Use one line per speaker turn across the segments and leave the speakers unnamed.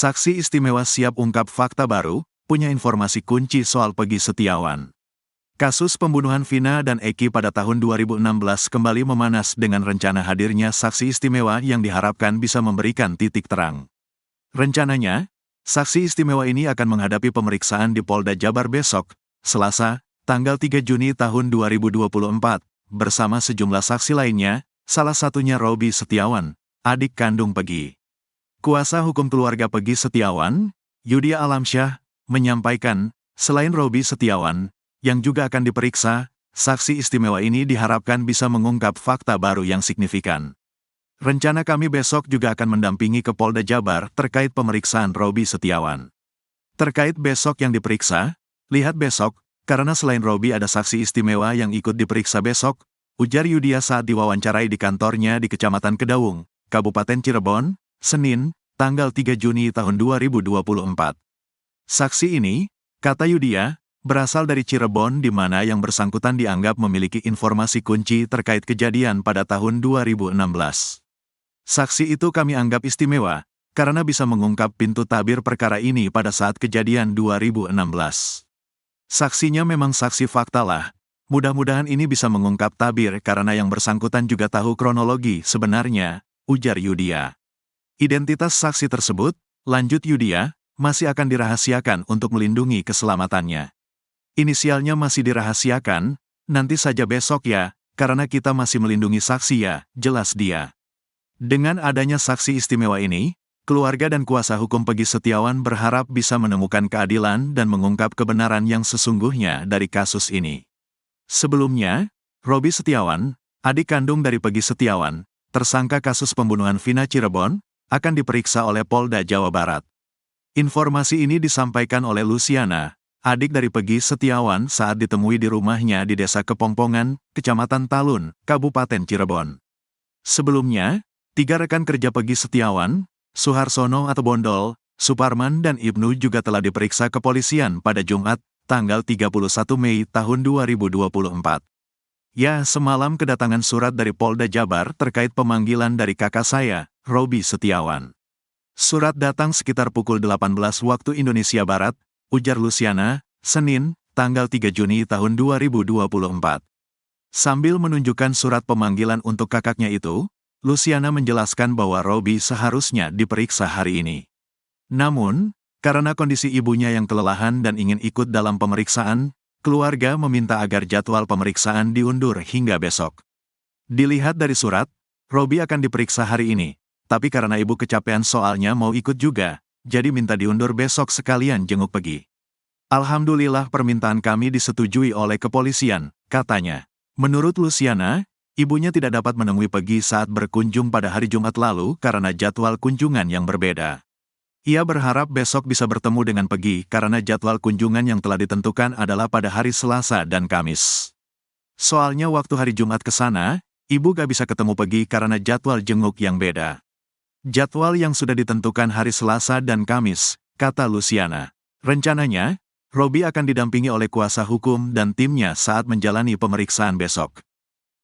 Saksi istimewa siap ungkap fakta baru, punya informasi kunci soal Peggy Setiawan. Kasus pembunuhan Vina dan Eki pada tahun 2016 kembali memanas dengan rencana hadirnya saksi istimewa yang diharapkan bisa memberikan titik terang. Rencananya, saksi istimewa ini akan menghadapi pemeriksaan di Polda Jabar besok, Selasa, tanggal 3 Juni tahun 2024, bersama sejumlah saksi lainnya, salah satunya Robby Setiawan, adik kandung Peggy. Kuasa hukum keluarga Peggy Setiawan, Yudia Alamsyah, menyampaikan, selain Robby Setiawan, yang juga akan diperiksa, saksi istimewa ini diharapkan bisa mengungkap fakta baru yang signifikan. Rencana kami besok juga akan mendampingi ke Polda Jabar terkait pemeriksaan Robby Setiawan. Terkait besok yang diperiksa, lihat besok, karena selain Robby ada saksi istimewa yang ikut diperiksa besok, ujar Yudia saat diwawancarai di kantornya di Kecamatan Kedaung, Kabupaten Cirebon, Senin, tanggal 3 Juni tahun 2024. Saksi ini, kata Yudia, berasal dari Cirebon di mana yang bersangkutan dianggap memiliki informasi kunci terkait kejadian pada tahun 2016. Saksi itu kami anggap istimewa, karena bisa mengungkap pintu tabir perkara ini pada saat kejadian 2016. Saksinya memang saksi fakta lah, mudah-mudahan ini bisa mengungkap tabir karena yang bersangkutan juga tahu kronologi sebenarnya, ujar Yudia. Identitas saksi tersebut, lanjut Yudia, masih akan dirahasiakan untuk melindungi keselamatannya. Inisialnya masih dirahasiakan, nanti saja besok ya, karena kita masih melindungi saksi ya, jelas dia. Dengan adanya saksi istimewa ini, keluarga dan kuasa hukum Peggy Setiawan berharap bisa menemukan keadilan dan mengungkap kebenaran yang sesungguhnya dari kasus ini. Sebelumnya, Robby Setiawan, adik kandung dari Peggy Setiawan, tersangka kasus pembunuhan Vina Cirebon, akan diperiksa oleh Polda Jawa Barat. Informasi ini disampaikan oleh Luciana, adik dari Peggy Setiawan saat ditemui di rumahnya di Desa Kepongpongan, Kecamatan Talun, Kabupaten Cirebon. Sebelumnya, 3 rekan kerja Peggy Setiawan, Suharsono atau Bondol, Suparman dan Ibnu juga telah diperiksa kepolisian pada Jumat, tanggal 31 Mei tahun 2024. Ya, semalam kedatangan surat dari Polda Jabar terkait pemanggilan dari kakak saya, Robby Setiawan. Surat datang sekitar pukul 18 waktu Indonesia Barat, ujar Luciana, Senin, tanggal 3 Juni tahun 2024. Sambil menunjukkan surat pemanggilan untuk kakaknya itu, Luciana menjelaskan bahwa Robby seharusnya diperiksa hari ini. Namun, karena kondisi ibunya yang kelelahan dan ingin ikut dalam pemeriksaan, keluarga meminta agar jadwal pemeriksaan diundur hingga besok. Dilihat dari surat, Robby akan diperiksa hari ini, tapi karena ibu kecapean soalnya mau ikut juga, jadi minta diundur besok sekalian jenguk Peggy. Alhamdulillah permintaan kami disetujui oleh kepolisian, katanya. Menurut Luciana, ibunya tidak dapat menemui Peggy saat berkunjung pada hari Jumat lalu karena jadwal kunjungan yang berbeda. Ia berharap besok bisa bertemu dengan Peggy karena jadwal kunjungan yang telah ditentukan adalah pada hari Selasa dan Kamis. Soalnya waktu hari Jumat ke sana, ibu gak bisa ketemu Peggy karena jadwal jenguk yang beda. Jadwal yang sudah ditentukan hari Selasa dan Kamis, kata Luciana. Rencananya, Robby akan didampingi oleh kuasa hukum dan timnya saat menjalani pemeriksaan besok.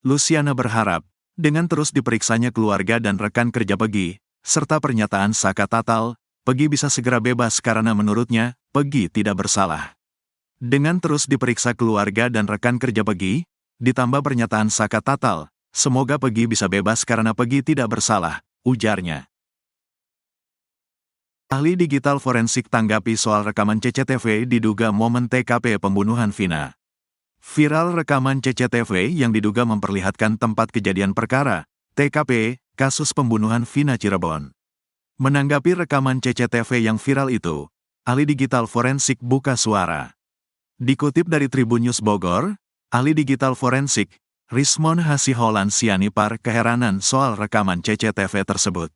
Luciana berharap, dengan terus diperiksanya keluarga dan rekan kerja Peggy, serta pernyataan Saka Tatal, Peggy bisa segera bebas karena menurutnya, Peggy tidak bersalah. Dengan terus diperiksa keluarga dan rekan kerja Peggy, ditambah pernyataan Saka Tatal, semoga Peggy bisa bebas karena Peggy tidak bersalah, ujarnya. Ahli digital forensik tanggapi soal rekaman CCTV diduga momen TKP pembunuhan Vina. Viral rekaman CCTV yang diduga memperlihatkan tempat kejadian perkara, TKP, kasus pembunuhan Vina Cirebon. Menanggapi rekaman CCTV yang viral itu, ahli digital forensik buka suara. Dikutip dari Tribun News Bogor, ahli digital forensik, Rismon Hasiholan Sianipar keheranan soal rekaman CCTV tersebut.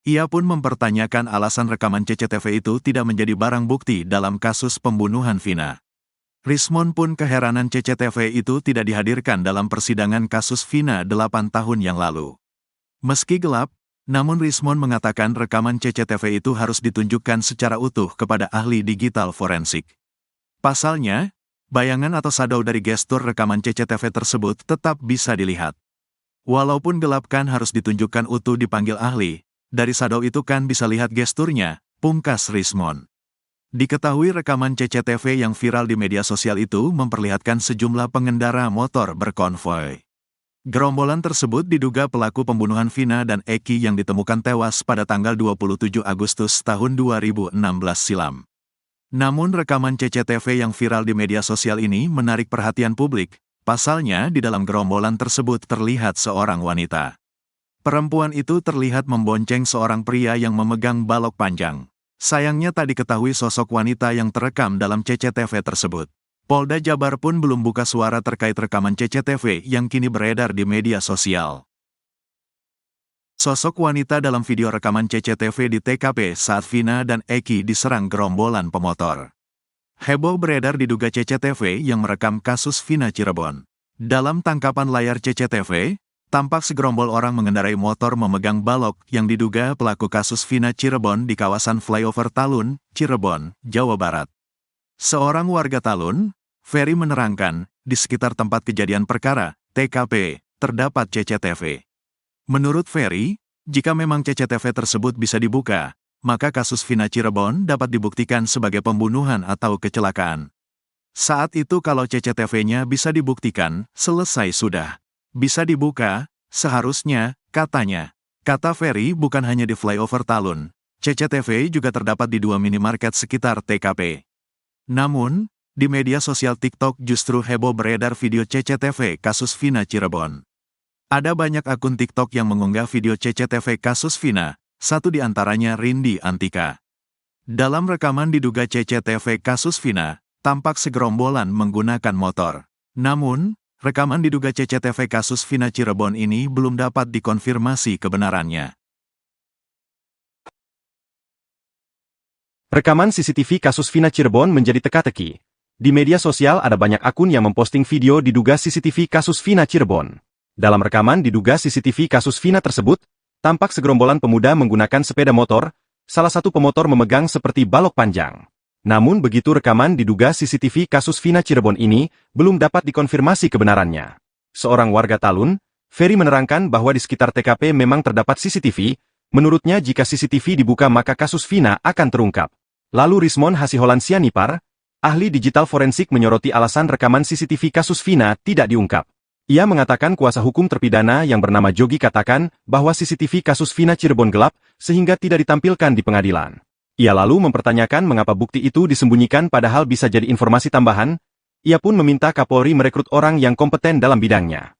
Ia pun mempertanyakan alasan rekaman CCTV itu tidak menjadi barang bukti dalam kasus pembunuhan Vina. Rismon pun keheranan CCTV itu tidak dihadirkan dalam persidangan kasus Vina 8 tahun yang lalu. Meski gelap, namun Rismon mengatakan rekaman CCTV itu harus ditunjukkan secara utuh kepada ahli digital forensik. Pasalnya, bayangan atau shadow dari gestur rekaman CCTV tersebut tetap bisa dilihat. Walaupun gelap kan harus ditunjukkan utuh dipanggil ahli, dari shadow itu kan bisa lihat gesturnya, pungkas Rismon. Diketahui rekaman CCTV yang viral di media sosial itu memperlihatkan sejumlah pengendara motor berkonvoi. Gerombolan tersebut diduga pelaku pembunuhan Vina dan Eki yang ditemukan tewas pada tanggal 27 Agustus tahun 2016 silam. Namun rekaman CCTV yang viral di media sosial ini menarik perhatian publik. Pasalnya di dalam gerombolan tersebut terlihat seorang wanita. Perempuan itu terlihat membonceng seorang pria yang memegang balok panjang. Sayangnya tak diketahui sosok wanita yang terekam dalam CCTV tersebut. Polda Jabar pun belum buka suara terkait rekaman CCTV yang kini beredar di media sosial. Sosok wanita dalam video rekaman CCTV di TKP saat Vina dan Eki diserang gerombolan pemotor. Heboh beredar diduga CCTV yang merekam kasus Vina Cirebon. Dalam tangkapan layar CCTV, tampak segerombol orang mengendarai motor memegang balok yang diduga pelaku kasus Vina Cirebon di kawasan flyover Talun, Cirebon, Jawa Barat. Seorang warga Talun, Ferry menerangkan, di sekitar tempat kejadian perkara, TKP, terdapat CCTV. Menurut Ferry, jika memang CCTV tersebut bisa dibuka, maka kasus Vina Cirebon dapat dibuktikan sebagai pembunuhan atau kecelakaan. Saat itu kalau CCTV-nya bisa dibuktikan, selesai sudah. Bisa dibuka, seharusnya, katanya. Kata Ferry bukan hanya di flyover Talun, CCTV juga terdapat di 2 minimarket sekitar TKP. Namun, di media sosial TikTok justru heboh beredar video CCTV kasus Vina Cirebon. Ada banyak akun TikTok yang mengunggah video CCTV kasus Vina, satu di antaranya Rindi Antika. Dalam rekaman diduga CCTV kasus Vina, tampak segerombolan menggunakan motor. Namun, rekaman diduga CCTV kasus Vina Cirebon ini belum dapat dikonfirmasi kebenarannya.
Rekaman CCTV kasus Vina Cirebon menjadi teka-teki. Di media sosial ada banyak akun yang memposting video diduga CCTV kasus Vina Cirebon. Dalam rekaman diduga CCTV kasus Vina tersebut, tampak segerombolan pemuda menggunakan sepeda motor, salah satu pemotor memegang seperti balok panjang. Namun begitu rekaman diduga CCTV kasus Vina Cirebon ini, belum dapat dikonfirmasi kebenarannya. Seorang warga Talun, Ferry menerangkan bahwa di sekitar TKP memang terdapat CCTV, menurutnya jika CCTV dibuka maka kasus Vina akan terungkap. Lalu Rismon Hasiholan Sianipar, ahli digital forensik menyoroti alasan rekaman CCTV kasus Vina tidak diungkap. Ia mengatakan kuasa hukum terpidana yang bernama Jogi katakan bahwa CCTV kasus Vina Cirebon gelap sehingga tidak ditampilkan di pengadilan. Ia lalu mempertanyakan mengapa bukti itu disembunyikan padahal bisa jadi informasi tambahan. Ia pun meminta Kapolri merekrut orang yang kompeten dalam bidangnya.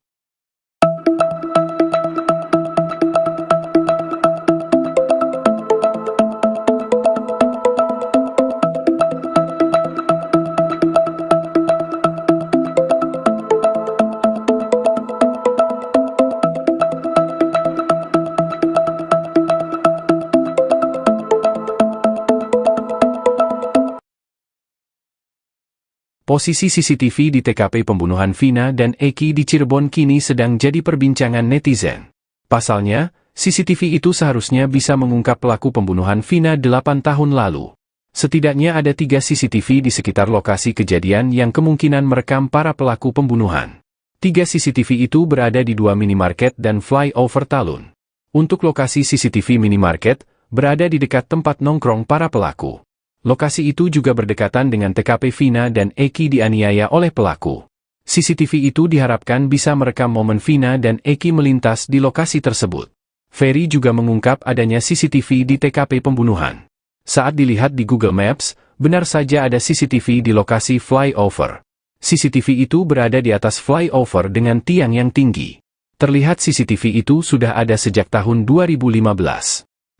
Posisi CCTV di TKP pembunuhan Vina dan Eki di Cirebon kini sedang jadi perbincangan netizen. Pasalnya, CCTV itu seharusnya bisa mengungkap pelaku pembunuhan Vina 8 tahun lalu. Setidaknya ada 3 CCTV di sekitar lokasi kejadian yang kemungkinan merekam para pelaku pembunuhan. 3 CCTV itu berada di 2 minimarket dan flyover Talun. Untuk lokasi CCTV minimarket, berada di dekat tempat nongkrong para pelaku. Lokasi itu juga berdekatan dengan TKP Vina dan Eki dianiaya oleh pelaku. CCTV itu diharapkan bisa merekam momen Vina dan Eki melintas di lokasi tersebut. Ferry juga mengungkap adanya CCTV di TKP pembunuhan. Saat dilihat di Google Maps, benar saja ada CCTV di lokasi flyover. CCTV itu berada di atas flyover dengan tiang yang tinggi. Terlihat CCTV itu sudah ada sejak tahun 2015.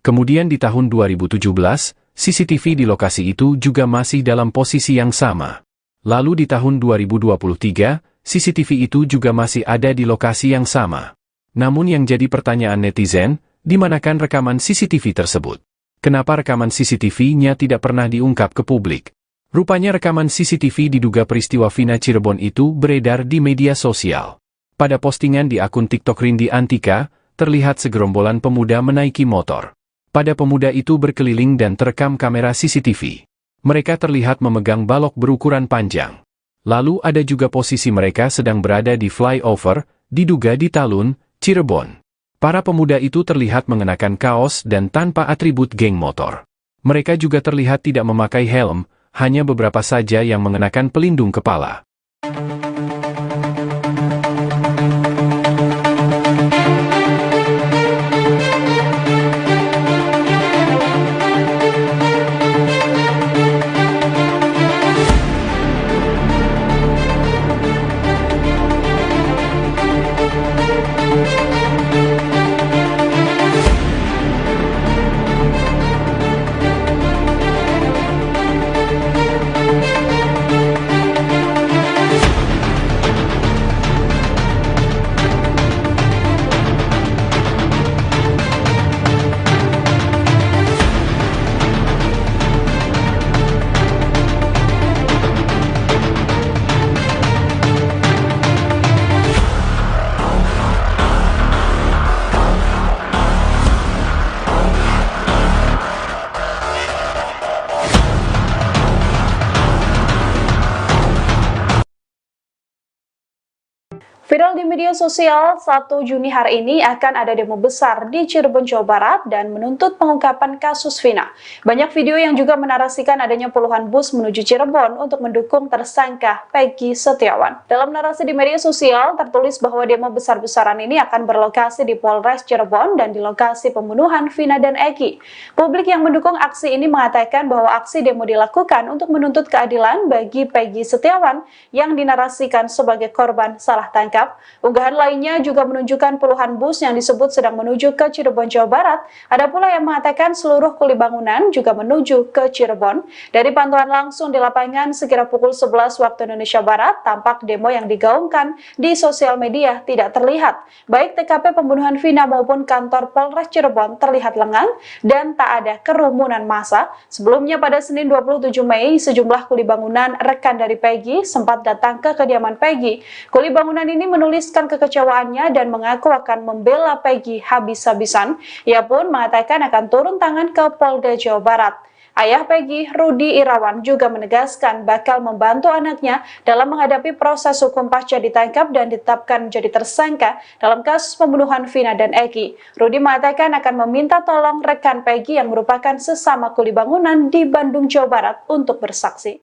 Kemudian di tahun 2017, CCTV di lokasi itu juga masih dalam posisi yang sama. Lalu di tahun 2023, CCTV itu juga masih ada di lokasi yang sama. Namun yang jadi pertanyaan netizen, di manakan rekaman CCTV tersebut? Kenapa rekaman CCTV-nya tidak pernah diungkap ke publik? Rupanya rekaman CCTV diduga peristiwa Vina Cirebon itu beredar di media sosial. Pada postingan di akun TikTok Rindi Antika, terlihat segerombolan pemuda menaiki motor. Pada pemuda itu berkeliling dan terekam kamera CCTV. Mereka terlihat memegang balok berukuran panjang. Lalu ada juga posisi mereka sedang berada di flyover, diduga di Talun, Cirebon. Para pemuda itu terlihat mengenakan kaos dan tanpa atribut geng motor. Mereka juga terlihat tidak memakai helm, hanya beberapa saja yang mengenakan pelindung kepala.
Viral di media sosial, 1 Juni hari ini akan ada demo besar di Cirebon, Jawa Barat dan menuntut pengungkapan kasus Vina. Banyak video yang juga menarasikan adanya puluhan bus menuju Cirebon untuk mendukung tersangka Peggy Setiawan. Dalam narasi di media sosial, tertulis bahwa demo besar-besaran ini akan berlokasi di Polres Cirebon dan di lokasi pembunuhan Vina dan Eki. Publik yang mendukung aksi ini mengatakan bahwa aksi demo dilakukan untuk menuntut keadilan bagi Peggy Setiawan yang dinarasikan sebagai korban salah tangkap. Unggahan lainnya juga menunjukkan puluhan bus yang disebut sedang menuju ke Cirebon, Jawa Barat. Ada pula yang mengatakan seluruh kuli bangunan juga menuju ke Cirebon. Dari pantauan langsung di lapangan sekira pukul 11 waktu Indonesia Barat, tampak demo yang digaungkan di sosial media tidak terlihat. Baik TKP pembunuhan Vina maupun kantor Polres Cirebon terlihat lengang dan tak ada kerumunan massa. Sebelumnya pada Senin 27 Mei, sejumlah kuli bangunan rekan dari Peggy sempat datang ke kediaman Peggy. Kuli bangunan ini menuliskan kekecewaannya dan mengaku akan membela Peggy habis-habisan. Ia pun mengatakan akan turun tangan ke Polda Jawa Barat. Ayah Peggy, Rudi Irawan, juga menegaskan bakal membantu anaknya dalam menghadapi proses hukum pasca ditangkap dan ditetapkan menjadi tersangka dalam kasus pembunuhan Vina dan Eki. Rudi mengatakan akan meminta tolong rekan Peggy yang merupakan sesama kuli bangunan di Bandung, Jawa Barat untuk bersaksi.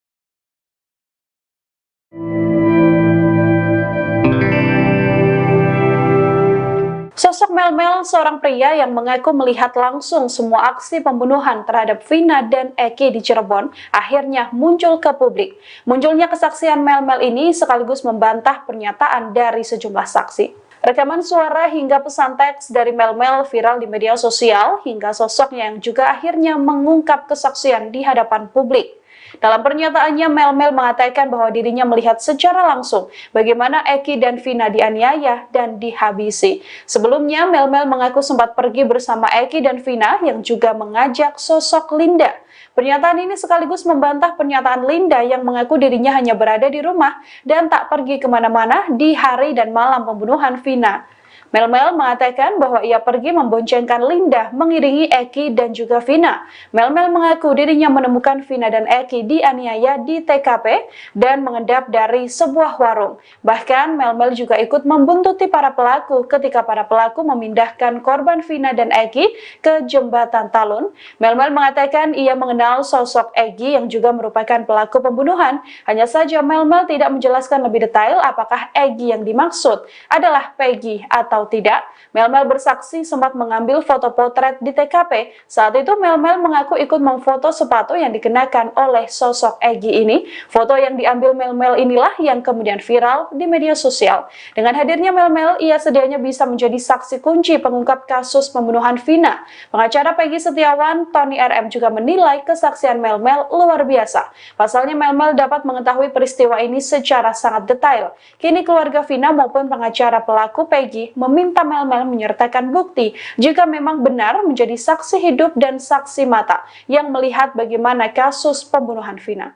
Sosok Melmel, seorang pria yang mengaku melihat langsung semua aksi pembunuhan terhadap Vina dan Eki di Cirebon, akhirnya muncul ke publik. Munculnya kesaksian Melmel ini sekaligus membantah pernyataan dari sejumlah saksi. Rekaman suara hingga pesan teks dari Melmel viral di media sosial, hingga sosoknya yang juga akhirnya mengungkap kesaksian di hadapan publik. Dalam pernyataannya, Melmel mengatakan bahwa dirinya melihat secara langsung bagaimana Eki dan Vina dianiaya dan dihabisi. Sebelumnya, Melmel mengaku sempat pergi bersama Eki dan Vina yang juga mengajak sosok Linda. Pernyataan ini sekaligus membantah pernyataan Linda yang mengaku dirinya hanya berada di rumah dan tak pergi kemana-mana di hari dan malam pembunuhan Vina. Melmel mengatakan bahwa ia pergi memboncengkan Linda mengiringi Eki dan juga Vina. Melmel mengaku dirinya menemukan Vina dan Eki dianiaya di TKP dan mengendap dari sebuah warung. Bahkan Melmel juga ikut membuntuti para pelaku ketika para pelaku memindahkan korban Vina dan Eki ke jembatan Talun. Melmel mengatakan ia mengenal sosok Eki yang juga merupakan pelaku pembunuhan. Hanya saja Melmel tidak menjelaskan lebih detail apakah Eki yang dimaksud adalah Peggy atau tidak. Melmel bersaksi sempat mengambil foto potret di TKP. Saat itu Melmel mengaku ikut memfoto sepatu yang dikenakan oleh sosok Egi ini. Foto yang diambil Melmel inilah yang kemudian viral di media sosial. Dengan hadirnya Melmel, ia sedianya bisa menjadi saksi kunci pengungkap kasus pembunuhan Vina. Pengacara Peggy Setiawan, Tony RM, juga menilai kesaksian Melmel luar biasa. Pasalnya Melmel dapat mengetahui peristiwa ini secara sangat detail. Kini keluarga Vina maupun pengacara pelaku Peggy meminta Melmel menyertakan bukti jika memang benar menjadi saksi hidup dan saksi mata yang melihat bagaimana kasus pembunuhan Vina.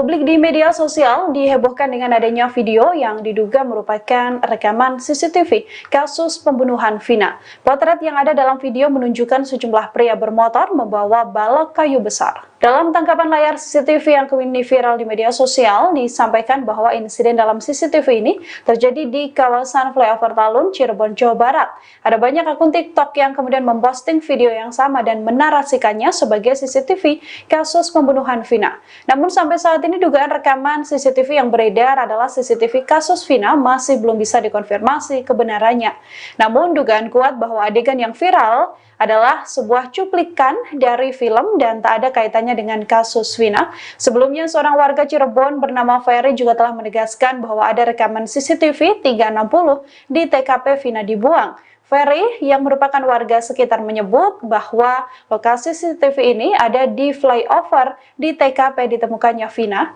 Publik di media sosial dihebohkan dengan adanya video yang diduga merupakan rekaman CCTV kasus pembunuhan Vina. Potret yang ada dalam video menunjukkan sejumlah pria bermotor membawa balok kayu besar. Dalam tangkapan layar CCTV yang kini viral di media sosial, disampaikan bahwa insiden dalam CCTV ini terjadi di kawasan Flyover Talun, Cirebon, Jawa Barat. Ada banyak akun TikTok yang kemudian memposting video yang sama dan menarasikannya sebagai CCTV kasus pembunuhan Vina. Namun sampai saat ini dugaan rekaman CCTV yang beredar adalah CCTV kasus Vina masih belum bisa dikonfirmasi kebenarannya. Namun dugaan kuat bahwa adegan yang viral adalah sebuah cuplikan dari film dan tak ada kaitannya dengan kasus Vina. Sebelumnya, seorang warga Cirebon bernama Ferry juga telah menegaskan bahwa ada rekaman CCTV 360 di TKP Vina dibuang. Ferry yang merupakan warga sekitar menyebut bahwa lokasi CCTV ini ada di flyover di TKP ditemukannya Vina.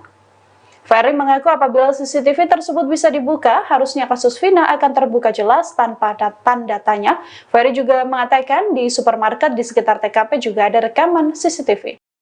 Ferry mengaku apabila CCTV tersebut bisa dibuka, harusnya kasus Vina akan terbuka jelas tanpa tanda tanya. Ferry juga mengatakan di supermarket di sekitar TKP juga ada rekaman CCTV.